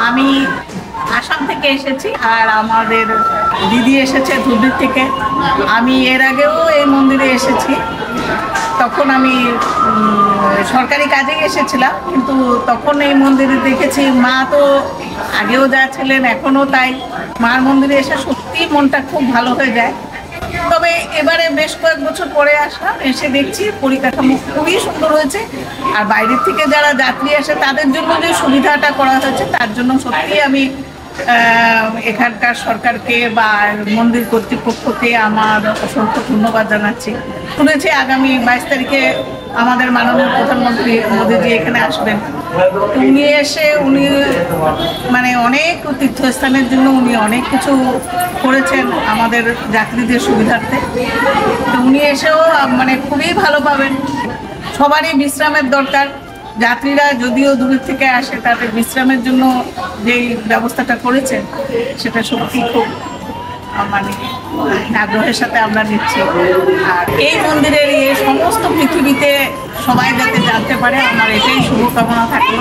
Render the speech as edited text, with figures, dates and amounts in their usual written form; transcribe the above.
আমি আসাম থেকে এসেছি আর আমাদের দিদি এসেছে ধুবড়ি থেকে। আমি এর আগেও এই মন্দিরে এসেছি, তখন আমি সরকারি কাজে এসেছিলাম, কিন্তু তখন এই মন্দিরে দেখেছি মা তো আগেও যা ছিলেন এখনও তাই। মার মন্দিরে এসে সত্যি মনটা খুব ভালো হয়ে যায়। তবে এবারে বেশ কয়েক বছর পরে আসলাম, এসে দেখছি পরিকাঠামো খুবই সুন্দর হয়েছে। আর বাইরের থেকে যারা যাত্রী আসে তাদের জন্য যে সুবিধাটা করা হয়েছে তার জন্য সত্যি আমি এখানকার সরকারকে বা মন্দির কর্তৃপক্ষকে আমার অসংখ্য ধন্যবাদ জানাচ্ছি। শুনেছি আগামী 22 তারিখে আমাদের মাননীয় প্রধানমন্ত্রী মোদীজি এখানে আসবেন। উনি এসে মানে অনেক তীর্থস্থানের জন্য উনি অনেক কিছু করেছেন আমাদের যাত্রীদের সুবিধার্থে। তো উনি এসেও মানে খুবই ভালো পাবেন। সবারই বিশ্রামের দরকার। যাত্রীরা যদিও দূরের থেকে আসে, তাদের বিশ্রামের জন্য যেই ব্যবস্থাটা করেছেন সেটা সত্যি খুব মানে আগ্রহের সাথে আমরা নিচ্ছি। আর এই মন্দিরের সমস্ত পৃথিবীতে সবাই যাতে জানতে পারে, আমার এটাই শুভকামনা থাকলো।